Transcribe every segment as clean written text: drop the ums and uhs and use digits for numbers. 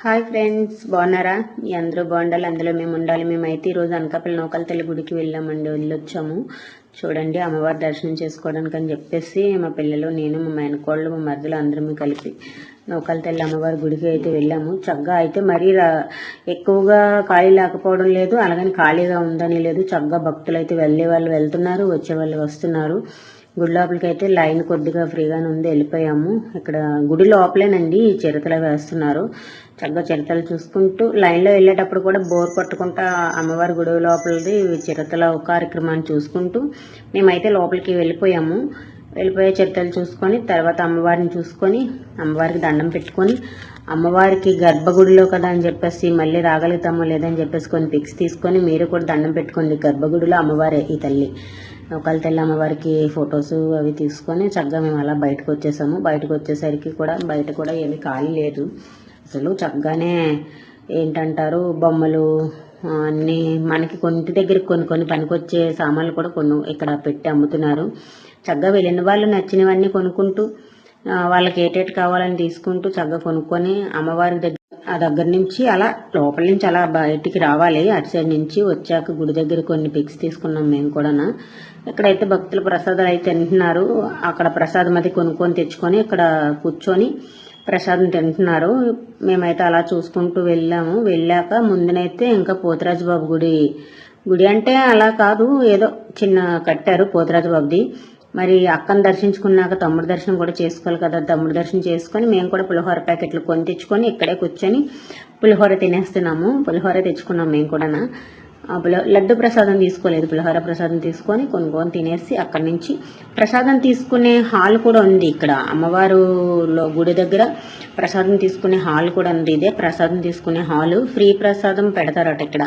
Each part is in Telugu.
హాయ్ ఫ్రెండ్స్, బాగున్నారా? మీ అందరూ బాగుండాలి, అందులో మేము ఉండాలి. మేమైతే ఈరోజు అనకాపల్లి నూకాల తల్లి గుడికి వెళ్ళొచ్చాము. చూడండి, అమ్మవారి దర్శనం చేసుకోవడానికి అని చెప్పేసి మా పిల్లలు, నేను, మా మేనకోళ్ళు, మా మధ్యలో అందరం కలిపి నూకాల తల్లి అమ్మవారి గుడికి అయితే వెళ్ళాము. చక్కగా అయితే మరీ ఎక్కువగా ఖాళీ లేకపోవడం లేదు, అలాగని ఖాళీగా ఉందని లేదు. చక్కగా భక్తులు అయితే వెళ్ళే వాళ్ళు వెళ్తున్నారు, వచ్చే వాళ్ళు వస్తున్నారు. గుడి లోపలికి అయితే లైన్ కొద్దిగా ఫ్రీగానే ఉంది, వెళ్ళిపోయాము. ఇక్కడ గుడి లోపలేనండి చిరతలు వేస్తున్నారు. చక్కగా చిరతలు చూసుకుంటూ లైన్లో వెళ్ళేటప్పుడు కూడా బోర్ కొట్టుకుంటా అమ్మవారి గుడి లోపలిది చిరతల కార్యక్రమాన్ని చూసుకుంటూ మేమైతే లోపలికి వెళ్ళిపోయాము. వెళ్ళిపోయే చిరతలు చూసుకొని తర్వాత అమ్మవారిని చూసుకొని అమ్మవారికి దండం పెట్టుకొని అమ్మవారికి గర్భగుడిలో కదా అని చెప్పేసి మళ్ళీ రాగలుగుతామో లేదని చెప్పేసి కొన్ని పిక్స్ తీసుకొని మీరు కూడా దండం పెట్టుకోండి. గర్భగుడిలో అమ్మవారే ఈ తల్లి, నూకాల తల్లి అమ్మవారికి ఫొటోస్ అవి తీసుకొని చక్కగా మేము అలా బయటకు వచ్చేసాము. బయటకు వచ్చేసరికి కూడా బయట కూడా ఏమీ ఖాళీ లేదు అసలు. చక్కగానే ఏంటంటారు, బొమ్మలు అన్నీ మనకి కొంటి దగ్గర కొన్ని పనికొచ్చే సామాన్లు కూడా కొన్ని ఇక్కడ పెట్టి అమ్ముతున్నారు. చక్కగా వెళ్ళిన వాళ్ళు నచ్చినవన్నీ కొనుక్కుంటూ వాళ్ళకి ఏటేటి కావాలని తీసుకుంటూ చక్కగా కొనుక్కొని అమ్మవారి దగ్గర నుంచి అలా లోపల నుంచి అలా బయటికి రావాలి. అటు సైడ్ నుంచి వచ్చాక గుడి దగ్గర కొన్ని పిక్స్ తీసుకున్నాం మేము కూడా. ఇక్కడైతే భక్తులు ప్రసాదాలు అయితే తింటున్నారు. అక్కడ ప్రసాదం అది కొనుక్కొని తెచ్చుకొని ఇక్కడ కూర్చొని ప్రసాదం తింటున్నారు. మేమైతే అలా చూసుకుంటూ వెళ్ళాము. వెళ్ళాక ముందునైతే ఇంకా పోతురాజు బాబు గుడి అంటే అలా కాదు, ఏదో చిన్న కట్టారు పోతురాజు బాబుది. మరి అక్కను దర్శించుకున్నాక తమ్ముడు దర్శనం కూడా చేసుకోవాలి కదా. తమ్ముడు దర్శనం చేసుకొని మేము కూడా పులిహోర ప్యాకెట్లు కొని తెచ్చుకొని ఇక్కడే కూర్చొని పులిహోర తినేస్తున్నాము. పులిహోర తెచ్చుకున్నాం మేము కూడా. లడ్డు ప్రసాదం తీసుకోలేదు, పులిహోర ప్రసాదం తీసుకొని కొనుక్కొని తినేసి అక్కడి నుంచి ప్రసాదం తీసుకునే హాల్ కూడా ఉంది ఇక్కడ అమ్మవారులో గుడి దగ్గర. ప్రసాదం తీసుకునే హాల్ కూడా ఉంది. ఇదే ప్రసాదం తీసుకునే హాలు. ఫ్రీ ప్రసాదం పెడతారట ఇక్కడ.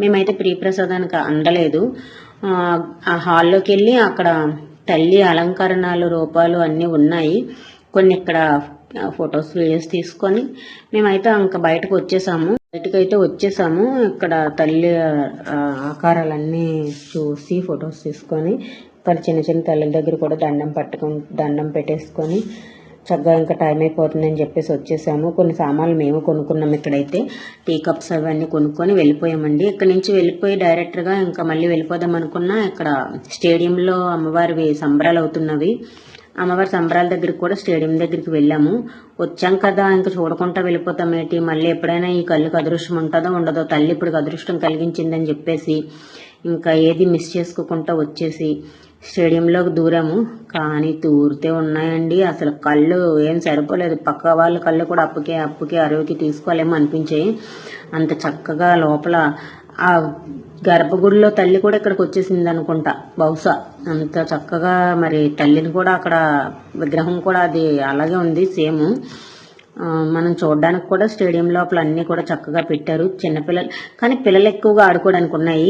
మేమైతే ఫ్రీ ప్రసాదానికి అందలేదు. ఆ హాల్లోకి వెళ్ళి అక్కడ తల్లి అలంకరణలు రూపాలు అన్నీ ఉన్నాయి. కొన్ని ఇక్కడ ఫొటోస్ వీడియోస్ తీసుకొని మేమైతే ఇంకా బయటకు వచ్చేసాము. ఇక్కడ తల్లి ఆకారాలన్నీ చూసి ఫొటోస్ తీసుకొని ఇక్కడ చిన్న తల్లి దగ్గర కూడా దండం పెట్టేసుకొని చక్కగా ఇంకా టైం అయిపోతుందని చెప్పేసి వచ్చేసాము. కొన్ని సామాన్లు మేము కొనుక్కున్నాము. ఇక్కడైతే టీ కప్స్ అవన్నీ కొనుక్కొని వెళ్ళిపోయామండి. ఇక్కడ నుంచి వెళ్ళిపోయి డైరెక్ట్గా ఇంకా మళ్ళీ వెళ్ళిపోదాం అనుకున్నా. ఇక్కడ స్టేడియంలో అమ్మవారి సంబరాలు అవుతున్నవి. అమ్మవారి సంబరాల దగ్గరికి కూడా స్టేడియం దగ్గరికి వెళ్ళాము. వచ్చాం కదా ఇంకా చూడకుండా వెళ్ళిపోతాం ఏంటి, మళ్ళీ ఎప్పుడైనా ఈ కళ్ళుకి అదృష్టం ఉంటుందో ఉండదో, తల్లి ఇప్పుడు అదృష్టం కలిగించిందని చెప్పేసి ఇంకా ఏది మిస్ చేసుకోకుండా వచ్చేసి స్టేడియంలోకి దూరాము. కానీ దూరితే ఉన్నాయండి అసలు కళ్ళు ఏం సరిపోలేదు. పక్క వాళ్ళ కళ్ళు కూడా అప్పుకి అరవికి తీసుకోలేమో అనిపించాయి. అంత చక్కగా లోపల ఆ గర్భగుడిలో తల్లి కూడా ఇక్కడికి వచ్చేసింది అనుకుంటా బహుశా. అంత చక్కగా మరి తల్లిని కూడా అక్కడ విగ్రహం కూడా అది అలాగే ఉంది సేమ్. మనం చూడడానికి కూడా స్టేడియం లోపల అన్నీ కూడా చక్కగా పెట్టారు. చిన్నపిల్లలు కానీ పిల్లలు ఎక్కువగా ఆడుకోవడానికి ఉన్నాయి.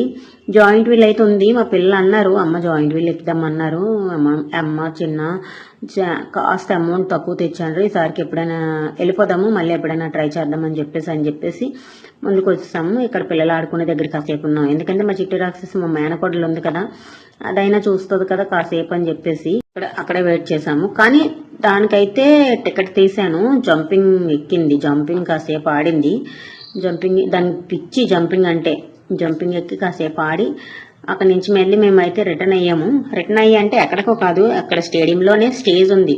జాయింట్ వీల్ అయితే ఉంది. మా పిల్లలు అన్నారు, అమ్మ జాయింట్ వీల్ ఎక్కుదామన్నారు. అమ్మ చిన్న కాస్త అమౌంట్ తక్కువ తెచ్చాను, ఈసారికి ఎప్పుడైనా వెళ్ళిపోదాము, మళ్ళీ ఎప్పుడైనా ట్రై చేద్దామని చెప్పేసి ముందుకు వచ్చేసాము. ఇక్కడ పిల్లలు ఆడుకునే దగ్గర కాసేపు ఉన్నాం. ఎందుకంటే మా చిట్టి రాక్షసి మా మేనకోడలు ఉంది కదా, అదైనా చూస్తుంది కదా కాసేపు అని చెప్పేసి అక్కడే వెయిట్ చేసాము. కానీ దానికైతే టికెట్ తీసాను. జంపింగ్ ఎక్కింది, జంపింగ్ కాసేపు ఆడింది. దానికి పిచ్చి జంపింగ్ ఎక్కి కాసేపు ఆడి అక్కడి నుంచి మళ్ళీ మేమైతే రిటర్న్ అయ్యి అంటే ఎక్కడికో కాదు, అక్కడ స్టేడియంలోనే స్టేజ్ ఉంది.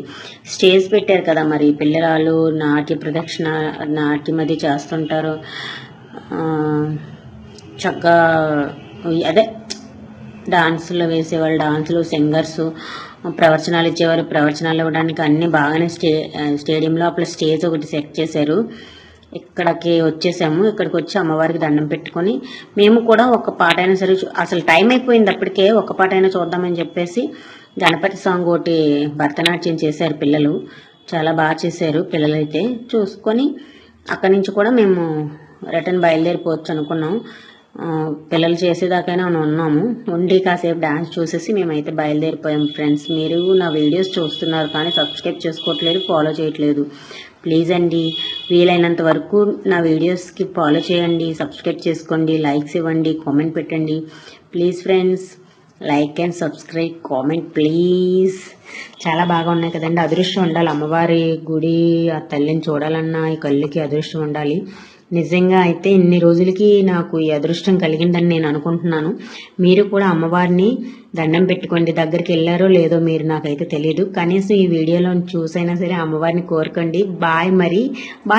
స్టేజ్ పెట్టారు కదా, మరి పిల్లలు నాట్యం అది చేస్తుంటారు. చక్కగా అదే డాన్సులు వేసేవాళ్ళు, డాన్సులు, సింగర్స్ ప్రవచనాలు ఇచ్చేవారు. ప్రవచనాలు ఇవ్వడానికి అన్ని బాగానే స్టేడియం లోపల స్టేజ్ ఒకటి సెట్ చేశారు. ఇక్కడికి వచ్చేసాము. ఇక్కడికి వచ్చి అమ్మవారికి దండం పెట్టుకొని మేము కూడా ఒక పాట అయినా సరే, అసలు టైం అయిపోయింది అప్పటికే, ఒక పాట అయినా చూద్దామని చెప్పేసి గణపతి సాంగ్ ఒకటి భరతనాట్యం చేశారు పిల్లలు. చాలా బాగా చేశారు పిల్లలైతే. చూసుకొని అక్కడి నుంచి కూడా మేము రిటర్న్ బయలుదేరిపోవచ్చు అనుకున్నాం. పిల్లలు చేసేదాకైనా మనం ఉన్నాము. ఉండి కాసేపు డాన్స్ చూసేసి మేమైతే బయలుదేరిపోయాం. ఫ్రెండ్స్, మీరు నా వీడియోస్ చూస్తున్నారు కానీ సబ్స్క్రైబ్ చేసుకోవట్లేదు, ఫాలో చేయట్లేదు. ప్లీజ్ అండి, వీలైనంత వరకు నా వీడియోస్కి ఫాలో చేయండి, సబ్స్క్రైబ్ చేసుకోండి, లైక్స్ ఇవ్వండి, కామెంట్ పెట్టండి please friends. Like and subscribe, comment please. చాలా బాగా ఉన్నాయి కదండి. అదృష్టం ఉండాలి, అమ్మవారి గుడి ఆ తల్లిని చూడాలన్నా ఈ కళ్ళుకి అదృష్టం ఉండాలి. నిజంగా అయితే ఇన్ని రోజులకి నాకు ఈ అదృష్టం కలిగిందని నేను అనుకుంటున్నాను. మీరు కూడా అమ్మవారిని దండం పెట్టుకోండి. దగ్గరికి వెళ్ళారో లేదో మీరు, నాకైతే తెలియదు. కనీసం ఈ వీడియోలో చూసైనా సరే అమ్మవారిని కోరుకోండి. బాయ్ మరి, బాయ్.